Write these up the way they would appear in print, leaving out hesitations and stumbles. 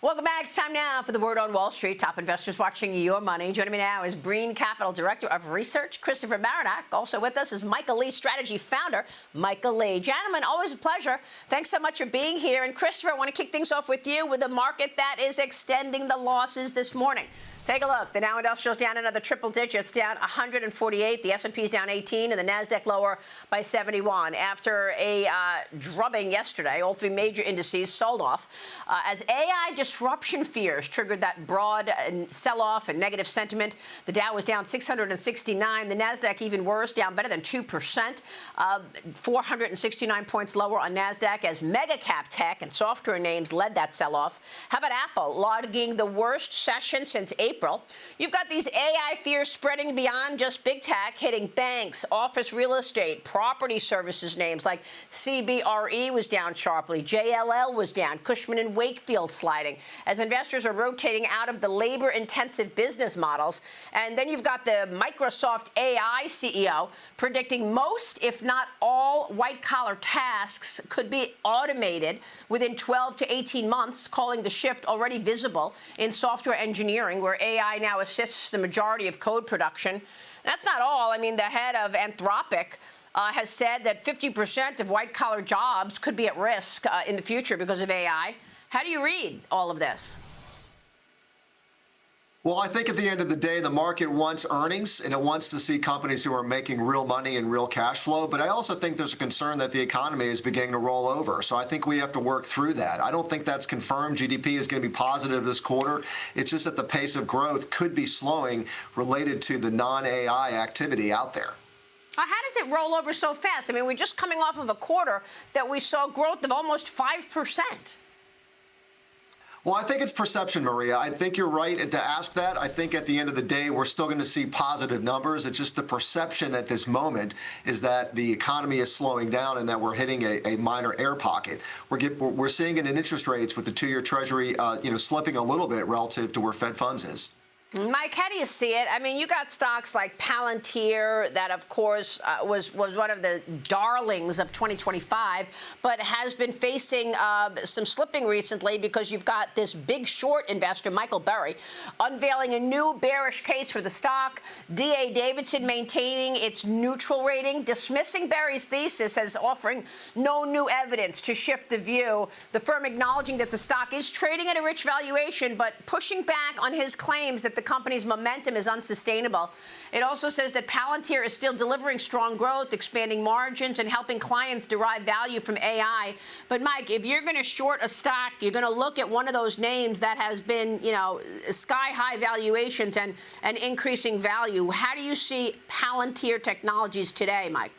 Welcome back. It's time now for the Word on Wall Street. Top investors watching your money. Joining me now is Brean Capital Director of Research, Christopher Marinac. Also with us is Michael Lee, Strategy Founder, Michael Lee. Gentlemen, always a pleasure. Thanks so much for being here. And Christopher, I want to kick things off with you with a market that is extending the losses this morning. Take a look. The Dow Industrial's down another triple digits, down 148. The S&P's down 18, and the Nasdaq lower by 71. After a drubbing yesterday, all three major indices sold off as AI disruption fears triggered that broad sell-off and negative sentiment. The Dow was down 669. The Nasdaq even worse, down better than 2%, 469 points lower on Nasdaq as mega cap tech and software names led that sell-off. How about Apple logging the worst session since April? You've got these AI fears spreading beyond just big tech, hitting banks, office real estate, property services names like CBRE was down sharply, JLL was down, Cushman & Wakefield sliding, as investors are rotating out of the labor-intensive business models. And then you've got the Microsoft AI CEO predicting most, if not all, white-collar tasks could be automated within 12 to 18 months, calling the shift already visible in software engineering, where AI now assists the majority of code production. That's not all. I mean, the head of Anthropic has said that 50% of white-collar jobs could be at risk in the future because of AI. How do you read all of this? Well, I think at the end of the day, the market wants earnings, and it wants to see companies who are making real money and real cash flow. But I also think there's a concern that the economy is beginning to roll over. So I think we have to work through that. I don't think that's confirmed. GDP is going to be positive this quarter. It's just that the pace of growth could be slowing related to the non-AI activity out there. How does it roll over so fast? I mean, we're just coming off of a quarter that we saw growth of almost 5%. Well, I think it's perception, Maria. I think you're right to ask that. I think at the end of the day, we're still going to see positive numbers. It's just the perception at this moment is that the economy is slowing down and that we're hitting a minor air pocket. We're seeing it in interest rates with the two-year Treasury, slipping a little bit relative to where Fed funds is. Mike, how do you see it? I mean, you got stocks like Palantir that, of course, was one of the darlings of 2025, but has been facing some slipping recently because you've got this big short investor, Michael Burry, unveiling a new bearish case for the stock. D.A. Davidson maintaining its neutral rating, dismissing Burry's thesis as offering no new evidence to shift the view. The firm acknowledging that the stock is trading at a rich valuation, but pushing back on his claims that the company's momentum is unsustainable. It also says that Palantir is still delivering strong growth, expanding margins, and helping clients derive value from AI. But, Mike, if you're going to short a stock, you're going to look at one of those names that has been, sky-high valuations and increasing value. How do you see Palantir Technologies today, Mike?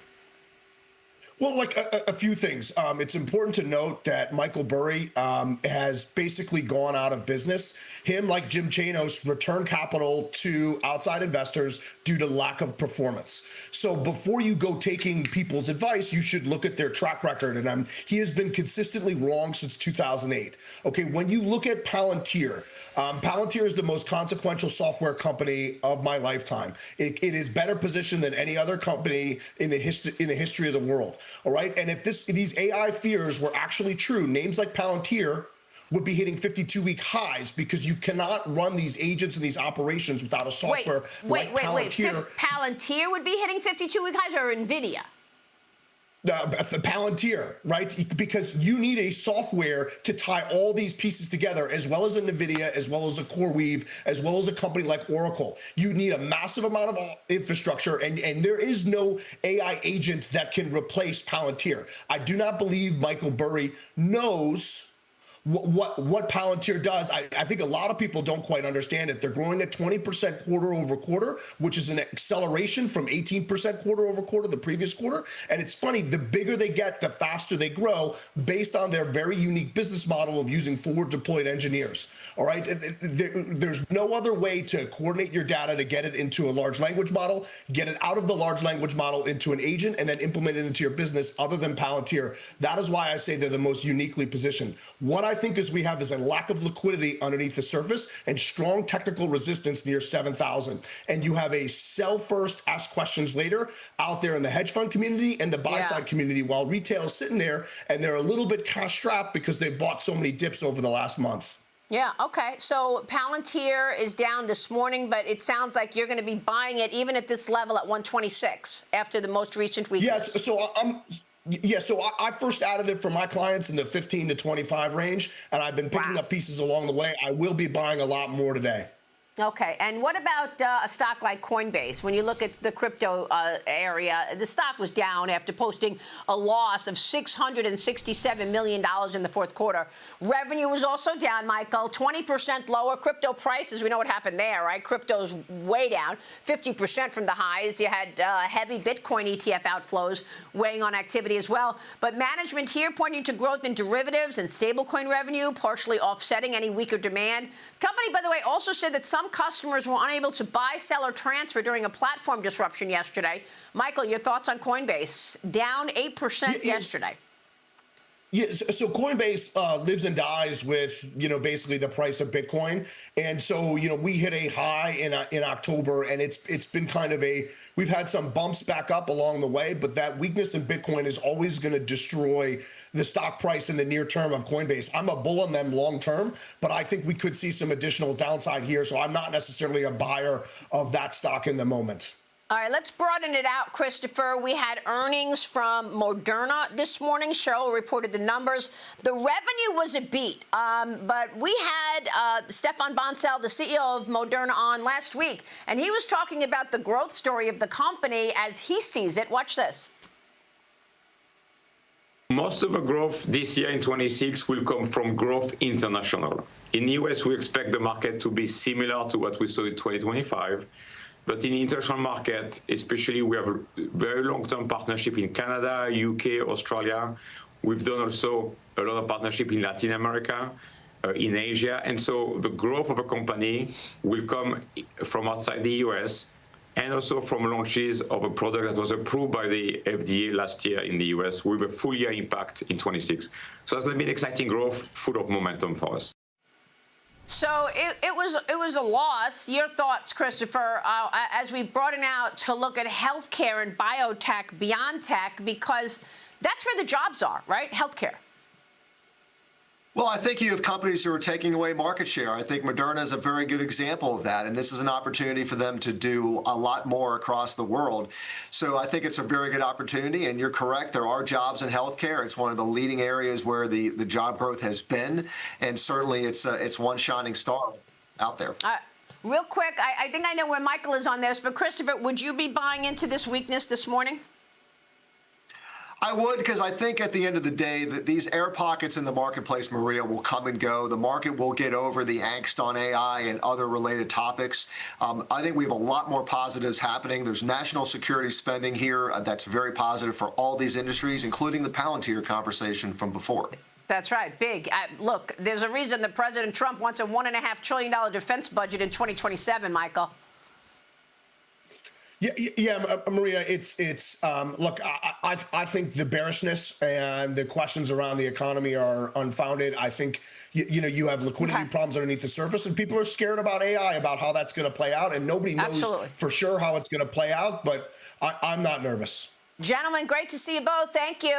Well, like a few things. It's important to note that Michael Burry has basically gone out of business. Him, like Jim Chanos, returned capital to outside investors due to lack of performance. So before you go taking people's advice, you should look at their track record. And he has been consistently wrong since 2008. Okay, when you look at Palantir, Palantir is the most consequential software company of my lifetime. It is better positioned than any other company in the history of the world. All right, and if these AI fears were actually true, names like Palantir would be hitting 52-week highs because you cannot run these agents and these operations without a software like Palantir. Palantir would be hitting 52-week highs, or NVIDIA? Palantir, right? Because you need a software to tie all these pieces together, as well as a NVIDIA, as well as a CoreWeave, as well as a company like Oracle. You need a massive amount of infrastructure, and there is no AI agent that can replace Palantir. I do not believe Michael Burry knows what Palantir does. I think a lot of people don't quite understand it. They're growing at 20% quarter over quarter, which is an acceleration from 18% quarter over quarter the previous quarter. And it's funny, the bigger they get, the faster they grow based on their very unique business model of using forward deployed engineers. All right. There's no other way to coordinate your data to get it into a large language model, get it out of the large language model into an agent, and then implement it into your business other than Palantir. That is why I say they're the most uniquely positioned. What I think is we have is a lack of liquidity underneath the surface and strong technical resistance near 7,000. And you have a sell first, ask questions later out there in the hedge fund community and the buy side community, while retail is sitting there and they're a little bit cash strapped because they've bought so many dips over the last month. Yeah, okay. So Palantir is down this morning, but it sounds like you're going to be buying it even at this level at 126 after the most recent weakness. Yes, so I first added it for my clients in the 15 to 25 range, and I've been picking up pieces along the way. I will be buying a lot more today. Okay, and what about a stock like Coinbase? When you look at the crypto area, the stock was down after posting a loss of $667 million in the fourth quarter. Revenue was also down, Michael, 20% lower. Crypto prices, we know what happened there, right? Crypto's way down, 50% from the highs. You had heavy Bitcoin ETF outflows weighing on activity as well. But management here pointing to growth in derivatives and stablecoin revenue, partially offsetting any weaker demand. Company, by the way, also said that some customers were unable to buy, sell, or transfer during a platform disruption yesterday. Michael, your thoughts on Coinbase? Down 8% yesterday. Yeah, so Coinbase lives and dies with, basically the price of Bitcoin. And so, we hit a high in October, and it's been kind of we've had some bumps back up along the way, but that weakness in Bitcoin is always going to destroy the stock price in the near term of Coinbase. I'm a bull on them long term, but I think we could see some additional downside here. So I'm not necessarily a buyer of that stock in the moment. All right, let's broaden it out, Christopher. We had earnings from Moderna this morning. Cheryl reported the numbers. The revenue was a beat, but we had Stefan Bancel, the CEO of Moderna, on last week, and he was talking about the growth story of the company as he sees it. Watch this. Most of the growth this year in 26 will come from growth international. In the US, we expect the market to be similar to what we saw in 2025. But in the international market, especially, we have a very long-term partnership in Canada, UK, Australia. We've done also a lot of partnership in Latin America, in Asia. And so the growth of a company will come from outside the US and also from launches of a product that was approved by the FDA last year in the US with a full year impact in 26. So it's going to be an exciting growth, full of momentum for us. So it was a loss. Your thoughts, Christopher, as we broaden out to look at healthcare and biotech, beyond tech, because that's where the jobs are, right? Healthcare. Well, I think you have companies who are taking away market share. I think Moderna is a very good example of that. And this is an opportunity for them to do a lot more across the world. So I think it's a very good opportunity. And you're correct. There are jobs in healthcare. It's one of the leading areas where the job growth has been. And certainly it's one shining star out there. Real quick, I think I know where Michael is on this, but Christopher, would you be buying into this weakness this morning? I would, because I think at the end of the day that these air pockets in the marketplace, Maria, will come and go. The market will get over the angst on AI and other related topics. I think we have a lot more positives happening. There's national security spending here that's very positive for all these industries, including the Palantir conversation from before. That's right. Big. Look, there's a reason that President Trump wants a $1.5 trillion defense budget in 2027, Michael. Yeah, Maria, look, I think the bearishness and the questions around the economy are unfounded. I think, you have liquidity problems underneath the surface, and people are scared about AI, about how that's going to play out, and nobody knows for sure how it's going to play out, but I'm not nervous. Gentlemen, great to see you both. Thank you.